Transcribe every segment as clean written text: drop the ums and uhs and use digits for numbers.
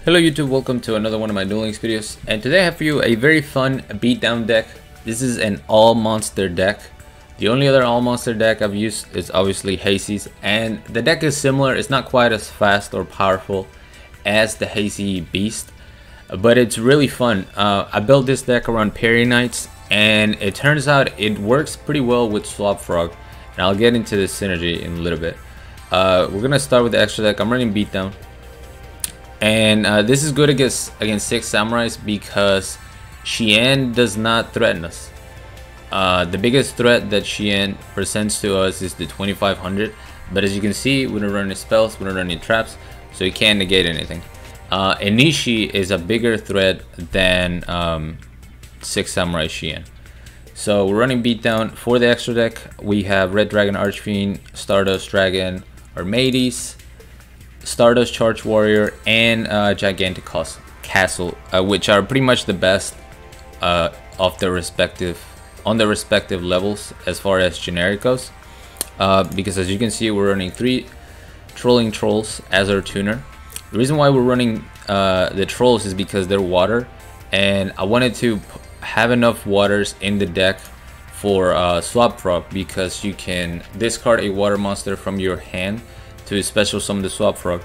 Hello YouTube, welcome to another one of my Duel Links videos, and today I have for you a very fun beatdown deck. This is an all monster deck. The only other all monster deck I've used is obviously Hazy's, and the deck is similar. It's not quite as fast or powerful as the Hazy Beast, but it's really fun. I built this deck around Parry Knights, and it turns out it works pretty well with Swap Frog, and I'll get into the synergy in a little bit. We're gonna start with the extra deck. I'm running beatdown. And this is good against 6 samurais because Xian does not threaten us. The biggest threat that Xian presents to us is the 2500, but as you can see, we don't run any spells, we don't run any traps, so he can't negate anything. Inishi is a bigger threat than 6 samurai Xian. So we're running beatdown. For the extra deck, we have Red Dragon Archfiend, Stardust Dragon Armades, Stardust Charge Warrior, and Gigantic Castle, which are pretty much the best of the respective levels as far as generic goes. Because as you can see, we're running 3 Trolling Trolls as our tuner. The reason why we're running the Trolls is because they're water, and I wanted to have enough waters in the deck for Swap Frog, because you can discard a water monster from your hand to special summon the Swap Frog,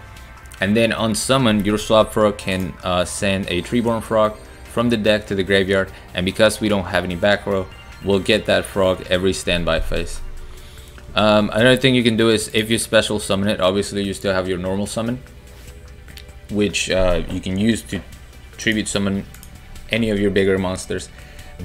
and then on summon your Swap Frog can send a Treeborn Frog from the deck to the graveyard, and because we don't have any back row, we'll get that frog every standby phase. Another thing you can do is, if you special summon it, obviously you still have your normal summon, which you can use to tribute summon any of your bigger monsters.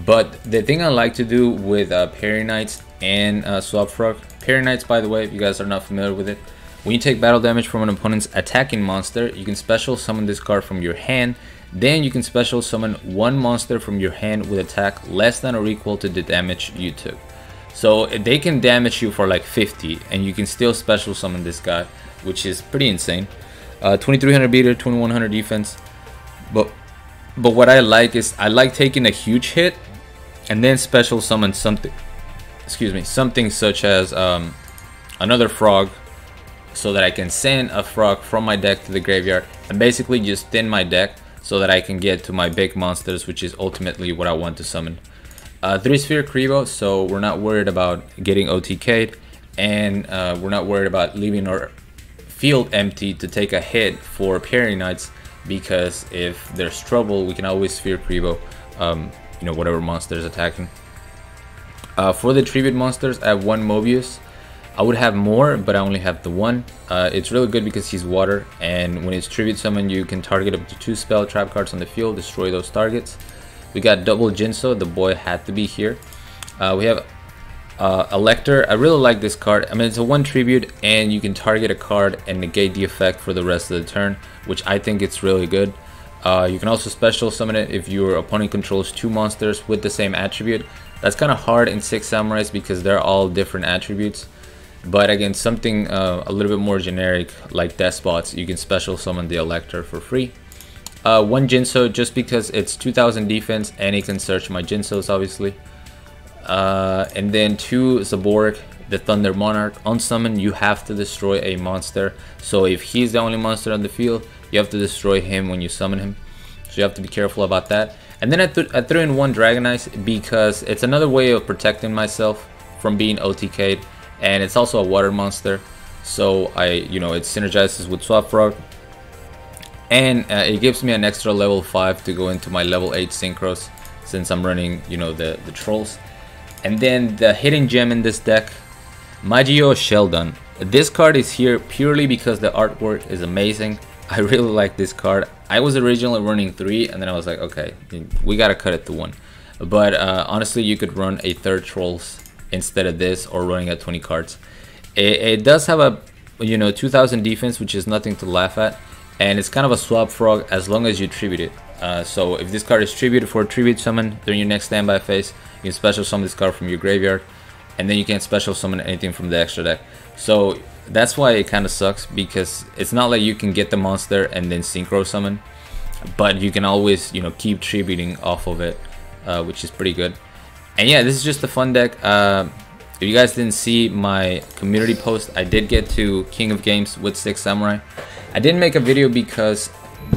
But the thing I like to do with Parry Knights and Swap Frog, Parry Knights, by the way, if you guys are not familiar with it, when you take battle damage from an opponent's attacking monster, you can special summon this card from your hand. Then you can special summon one monster from your hand with attack less than or equal to the damage you took. So they can damage you for like 50, and you can still special summon this guy, which is pretty insane. 2300 beater, 2100 defense. But what I like is, I like taking a huge hit and then special summon something. Something such as another frog, so that I can send a frog from my deck to the graveyard and basically just thin my deck so that I can get to my big monsters, which is ultimately what I want to summon. 3-sphere Kribo, so we're not worried about getting OTK'd, and we're not worried about leaving our field empty to take a hit for Parry Knights, because if there's trouble, we can always sphere Kribo, whatever monster is attacking. For the tribute monsters, I have 1 Mobius. I would have more, but I only have the 1. It's really good because he's water, and when it's tribute summon, you can target up to 2 spell trap cards on the field, destroy those targets. We got double Jinso, the boy had to be here. We have Elector. I really like this card. I mean, it's a 1 tribute, and you can target a card and negate the effect for the rest of the turn, which I think it's really good. You can also special summon it if your opponent controls 2 monsters with the same attribute. That's kind of hard in 6 samurais because they're all different attributes. But again, something a little bit more generic like Deskbots, you can special summon the Elector for free. 1 Jinso, just because it's 2000 defense and it can search my Jinsos, obviously. And then 2 Zaborg, the Thunder Monarch. On summon, you have to destroy a monster. So if he's the only monster on the field, you have to destroy him when you summon him. So you have to be careful about that. And then I threw in 1 Dragon Eyes because it's another way of protecting myself from being OTK'd. And it's also a water monster, so it synergizes with Swap Frog, and it gives me an extra level 5 to go into my level 8 synchros, since I'm running the trolls. And then the hidden gem in this deck, Magio Sheldon. This card is here purely because the artwork is amazing. I really like this card. I was originally running 3, and then I was like, okay, we gotta cut it to 1. But honestly, you could run a 3rd trolls instead of this, or running at 20 cards. It does have a 2000 defense, which is nothing to laugh at, and it's kind of a Swap Frog as long as you tribute it. So if this card is tributed for a tribute summon during your next standby phase, you can special summon this card from your graveyard, and then you can't special summon anything from the extra deck. So that's why it kind of sucks, because it's not like you can get the monster and then synchro summon, but you can always keep tributing off of it, which is pretty good. And yeah, this is just a fun deck. If you guys didn't see my community post, I did get to King of Games with 6 Samurai. I didn't make a video because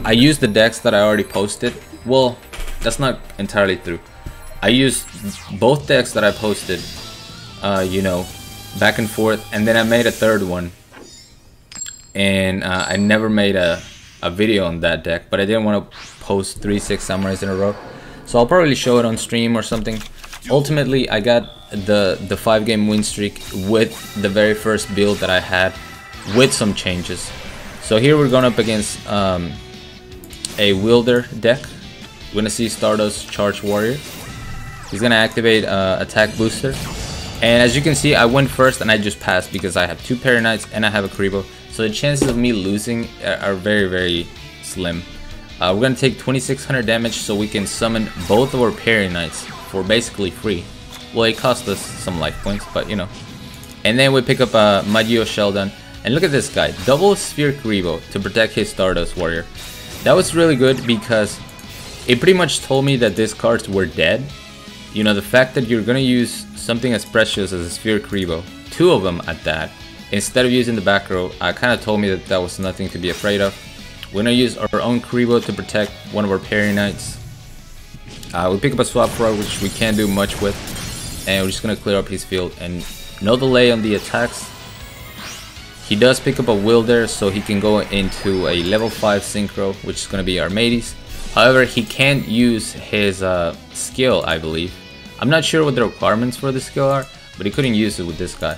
I used the decks that I already posted. Well, that's not entirely true. I used both decks that I posted, you know, back and forth, and then I made a third one. And I never made a video on that deck, but I didn't want to post 3 6 samurais in a row. So I'll probably show it on stream or something. Ultimately, I got the 5-game win streak with the very first build that I had, with some changes. So here we're going up against a Wielder deck. We're going to see Stardust Charge Warrior. He's going to activate attack booster. And as you can see, I went first and I just passed because I have 2 Parry Knights and I have a Karibo. So the chances of me losing are very, very slim. We're going to take 2600 damage so we can summon both of our Parry Knights for basically free. Well, it cost us some life points, but you know. And then we pick up a Magio Sheldon. And look at this guy, double Sphere Karibo to protect his Stardust Warrior. That was really good because it pretty much told me that these cards were dead. You know, the fact that you're going to use something as precious as a Sphere Karibo, 2 of them at that, instead of using the back row, kind of told me that that was nothing to be afraid of. We're going to use our own Karibo to protect one of our Parry Knights. We pick up a Swap Frog, which we can't do much with. And we're just going to clear up his field. And no delay on the attacks. He does pick up a Wielder, so he can go into a level 5 Synchro, which is going to be Armades. However, he can't use his skill, I believe. I'm not sure what the requirements for the skill are, but he couldn't use it with this guy.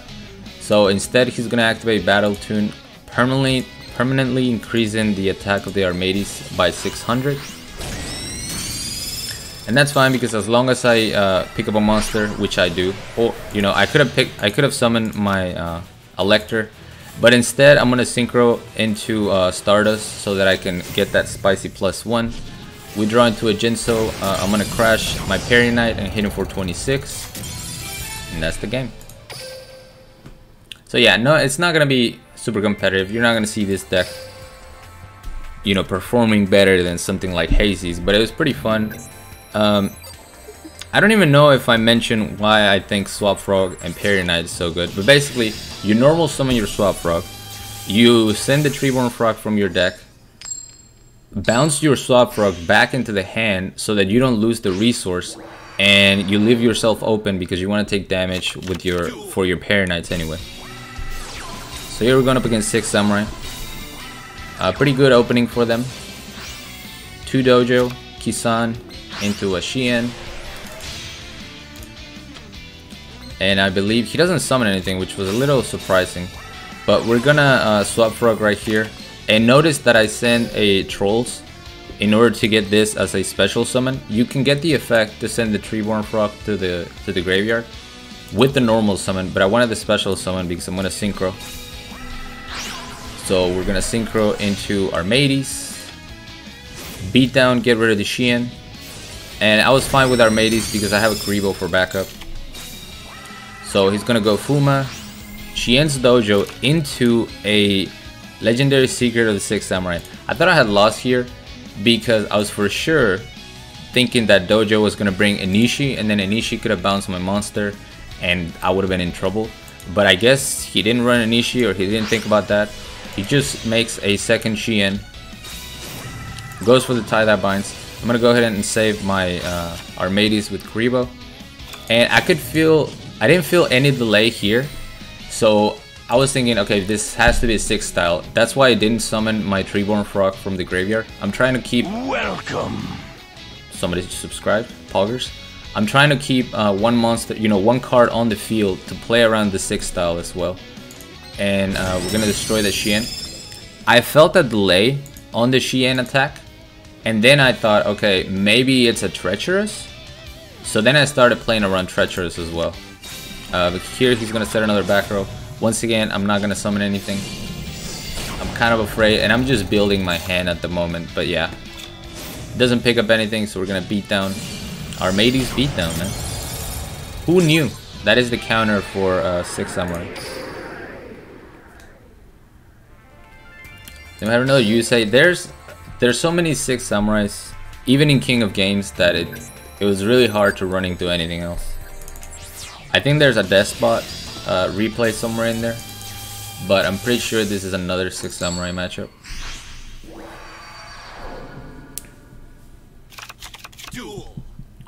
So instead, he's going to activate Battle Tune, permanently increasing the attack of the Armades by 600. And that's fine because as long as I pick up a monster, which I do, or you know, I could have summoned my Elector, but instead I'm gonna synchro into Stardust so that I can get that spicy +1. We draw into a Jinso. I'm gonna crash my Parry Knight and hit him for 26, and that's the game. So yeah, no, it's not gonna be super competitive. You're not gonna see this deck, you know, performing better than something like Hazy's, but it was pretty fun. I don't even know if I mentioned why I think Swap Frog and Parry Knight is so good, but basically you normal summon your Swap Frog, you send the Treeborn Frog from your deck, bounce your Swap Frog back into the hand so that you don't lose the resource, and you leave yourself open because you want to take damage with for your Parry Knights anyway. So here we're going up against 6 Samurai. Pretty good opening for them. 2 Dojo, Kisan into a Shien. And I believe he doesn't summon anything, which was a little surprising. But we're gonna Swap Frog right here. And notice that I sent a Trolls in order to get this as a special summon. You can get the effect to send the Treeborn Frog to the graveyard with the normal summon, but I wanted the special summon because I'm gonna synchro. So we're gonna synchro into Armades, beat down, get rid of the Shien. And I was fine with Armades because I have a Karibo for backup. So he's gonna go Fuma, Shien's Dojo into a Legendary Secret of the 6 Samurai. I thought I had lost here because I was for sure thinking that Dojo was gonna bring Inishi, and then Inishi could have bounced my monster and I would have been in trouble. But I guess he didn't run Inishi, or he didn't think about that. He just makes a second Shien, goes for the Tie That Binds. I'm gonna go ahead and save my Armades with Karibo. And I didn't feel any delay here. So I was thinking, okay, this has to be a 6 style. That's why I didn't summon my Treeborn Frog from the graveyard. I'm trying to keep... Welcome! Somebody subscribed, Poggers. I'm trying to keep one monster, you know, one card on the field to play around the 6 style as well. And we're gonna destroy the Shien. I felt a delay on the Shien attack. And then I thought, okay, maybe it's a Treacherous. So then I started playing around Treacherous as well. But here he's gonna set another back row. Once again, I'm not gonna summon anything. I'm kind of afraid, and I'm just building my hand at the moment. But yeah, doesn't pick up anything, so we're gonna beat down Armades beatdown, man. Who knew? That is the counter for 6 Samurai. Then we have another Yusei. There's so many 6 Samurais, even in King of Games, that it was really hard to run into anything else. I think there's a Deskbot replay somewhere in there, but I'm pretty sure this is another 6 Samurai matchup.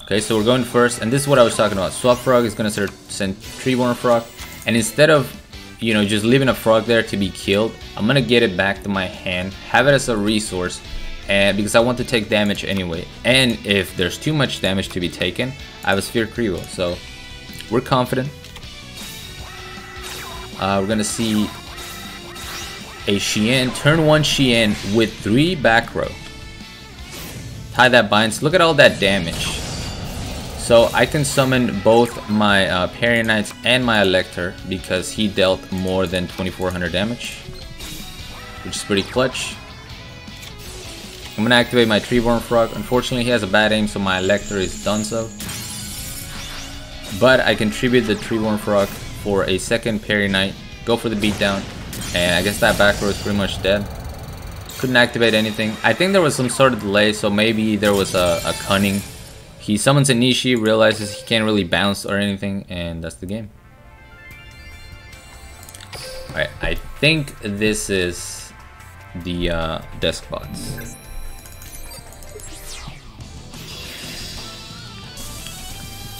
Okay, so we're going first, and this is what I was talking about. Swap Frog is gonna send Treeborn Frog, and instead of, you know, just leaving a frog there to be killed, I'm gonna get it back to my hand, have it as a resource, and because I want to take damage anyway. And if there's too much damage to be taken, I have a Sphere Crevo, so we're confident. We're gonna see a Xian, turn 1 Xian with 3 back row. Tie that binds. Look at all that damage. So I can summon both my Parry Knights and my Elector because he dealt more than 2400 damage, which is pretty clutch. I'm gonna activate my Treeborn Frog. Unfortunately, he has a bad aim, so my Elector is done so. But I can tribute the Treeborn Frog for a second Parry Knight, go for the beatdown, and I guess that back row is pretty much dead. Couldn't activate anything. I think there was some sort of delay, so maybe there was a cunning. He summons a Nishi, realizes he can't really bounce or anything, and that's the game. Alright, I think this is the Deskbots.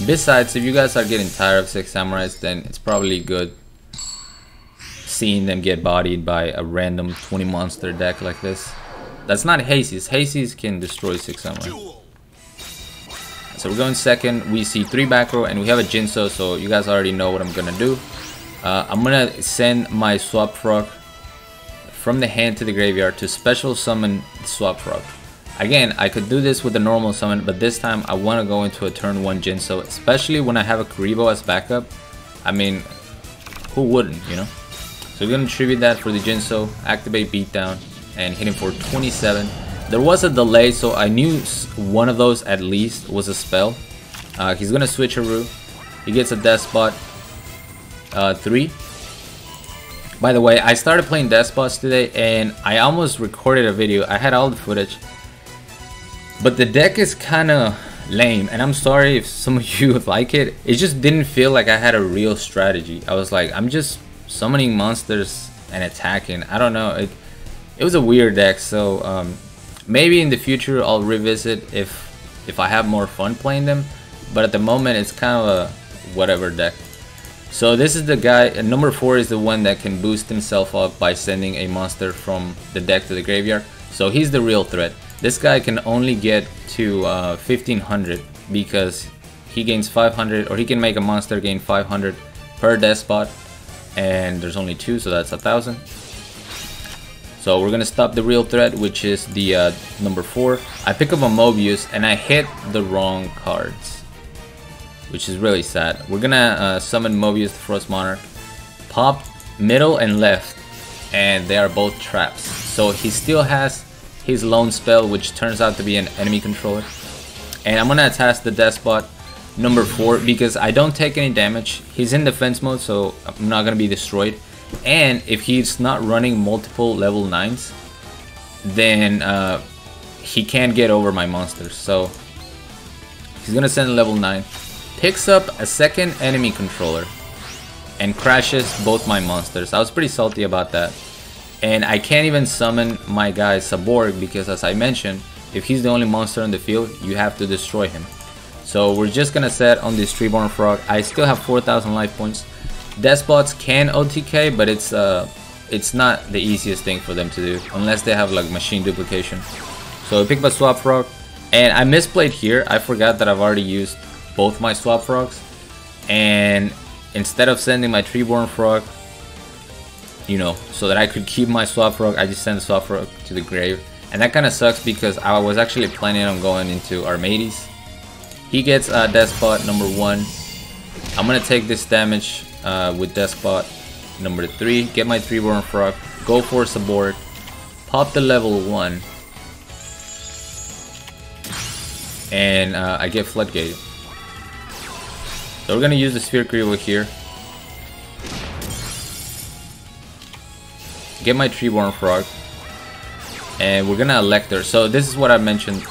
Besides, if you guys are getting tired of 6 Samurais, then it's probably good seeing them get bodied by a random 20 monster deck like this. That's not Hazy's. Hazy's can destroy 6 Samurai. So we're going second. We see 3 back row and we have a Jinso, so you guys already know what I'm gonna do. I'm gonna send my Swap Frog from the hand to the graveyard to special summon the Swap Frog. Again, I could do this with a normal summon, but this time I want to go into a turn 1 Jinso, especially when I have a Kuriboh as backup. I mean, who wouldn't, you know? So we're gonna tribute that for the Jinso, activate beatdown, and hit him for 27. There was a delay, so I knew one of those at least was a spell. He's gonna switch a root. He gets a Deskbot 3. By the way, I started playing Deskbots today, and I almost recorded a video. I had all the footage, but the deck is kind of lame, and I'm sorry if some of you like it. It just didn't feel like I had a real strategy. I was like, I'm just summoning monsters and attacking. I don't know. It was a weird deck, so maybe in the future I'll revisit if I have more fun playing them, but at the moment it's kind of a whatever deck. So this is the guy, number 4 is the one that can boost himself up by sending a monster from the deck to the graveyard. So he's the real threat. This guy can only get to 1500 because he gains 500, or he can make a monster gain 500 per Deskbot, and there's only 2, so that's 1000. So we're gonna stop the real threat, which is the number 4. I pick up a Mobius and I hit the wrong cards, which is really sad. We're gonna summon Mobius the Frost Monarch, pop middle and left, and they are both traps. So he still has his lone spell, which turns out to be an enemy controller. And I'm gonna attach the Deskbot number 4 because I don't take any damage. He's in defense mode, so I'm not gonna be destroyed. And if he's not running multiple level 9s, then he can't get over my monsters. So he's gonna send level 9, picks up a second enemy controller, and crashes both my monsters. I was pretty salty about that. And I can't even summon my guy Saborg because, as I mentioned, if he's the only monster on the field, you have to destroy him. So we're just gonna set on this Treeborn Frog. I still have 4000 life points. Deskbots can OTK, but it's not the easiest thing for them to do unless they have like machine duplication. So I picked my Swap Frog, and I misplayed here. I forgot that I've already used both my Swap Frogs, and instead of sending my Treeborn Frog, you know, so that I could keep my Swap Frog, I just sent the Swap Frog to the grave, and that kind of sucks because I was actually planning on going into Armades. He gets Deskbot number 1. I'm gonna take this damage with Deskbot number 3, get my Treeborn Frog, go for Saborg, pop the level 1, and I get Floodgate. So we're gonna use the Sphere Crevo here, get my Treeborn Frog, and we're gonna Elector. So this is what I mentioned,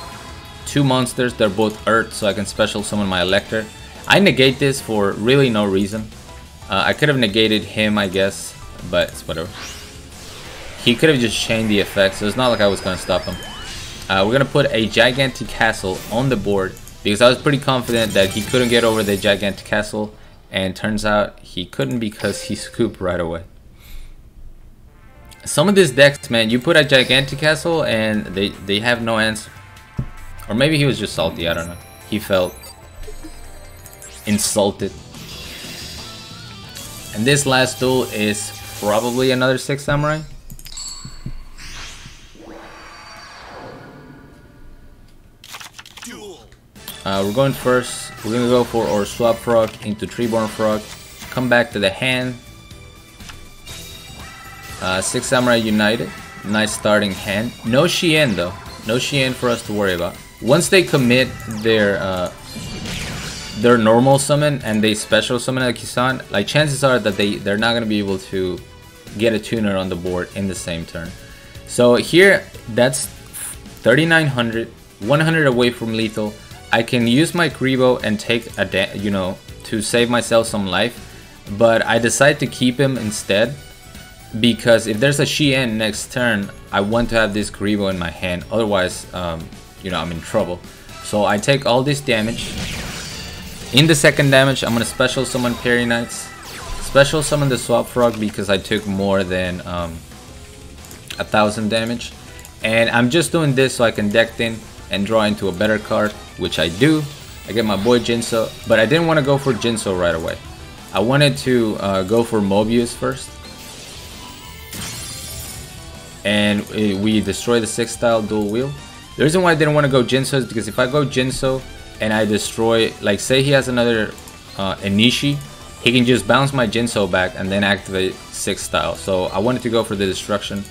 2 monsters, they're both Earth, so I can special summon my Elector. I negate this for really no reason. I could have negated him, I guess, but it's whatever. He could have just chained the effect, so it's not like I was gonna stop him. We're gonna put a gigantic castle on the board because I was pretty confident that he couldn't get over the gigantic castle, and turns out he couldn't because he scooped right away. Some of these decks, man, you put a gigantic castle and they have no answer. Or maybe he was just salty, I don't know. He felt insulted. And this last duel is probably another 6 samurai. We're going first. We're gonna go for our swap frog into Treeborn Frog. Come back to the hand. 6 samurai united. Nice starting hand. No Shien though. No Shien for us to worry about. Once they commit their normal summon and they special summon a Kisan, like chances are that they're not gonna be able to get a tuner on the board in the same turn. So here, that's 3,900, 100 away from lethal. I can use my Kribo and take a to save myself some life, but I decide to keep him instead because if there's a Shien next turn, I want to have this Kribo in my hand. Otherwise, I'm in trouble. So I take all this damage. In the second damage, I'm gonna special summon Parry Knights, special summon the Swap Frog because I took more than 1,000 damage, and I'm just doing this so I can deck in and draw into a better card, which I do. I get my boy Jinso, but I didn't want to go for Jinso right away. I wanted to go for Mobius first, and we destroy the 6 style dual wheel. The reason why I didn't want to go Jinso is because if I go Jinso and I destroy, like say he has another Inishi, he can just bounce my Jinso back and then activate 6 style. So I wanted to go for the destruction.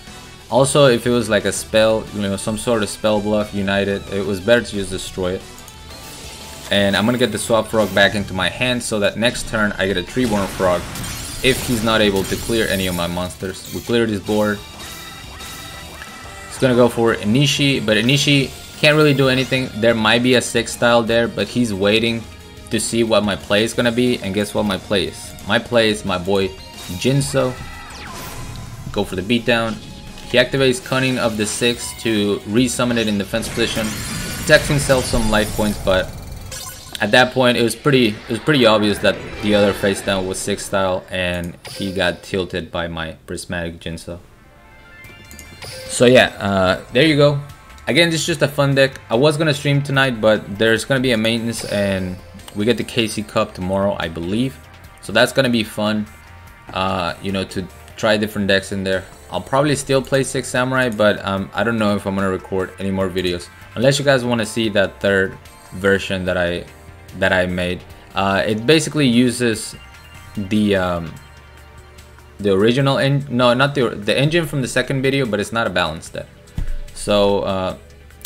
Also, if it was like a spell, some sort of spell bluff united, it was better to just destroy it. And I'm gonna get the Swap Frog back into my hand so that next turn I get a Treeborn Frog if he's not able to clear any of my monsters. We cleared his board. He's gonna go for Inishi, but Inishi can't really do anything. There might be a 6 style there, but he's waiting to see what my play is gonna be, and guess what my play is? My play is my boy Jinso. Go for the beatdown. He activates Cunning of the 6 to resummon it in defense position, protects himself some life points, but at that point it was pretty obvious that the other face down was 6 style and he got tilted by my prismatic Jinso. So yeah, there you go. Again, this is just a fun deck. I was gonna stream tonight, but there's gonna be a maintenance and we get the KC Cup tomorrow, I believe. So that's gonna be fun, to try different decks in there. I'll probably still play 6 samurai, but I don't know if I'm gonna record any more videos unless you guys want to see that third version that I made. It basically uses the original not the engine from the second video, but it's not a balanced deck. So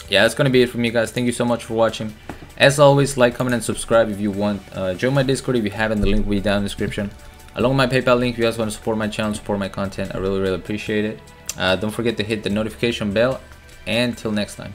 yeah, that's gonna be it from me, guys. Thank you so much for watching. As always, like, comment, and subscribe if you want. Join my Discord if you haven't. The link will be down in the description, along with my PayPal link if you guys want to support my channel, support my content. I really appreciate it. Don't forget to hit the notification bell, and till next time.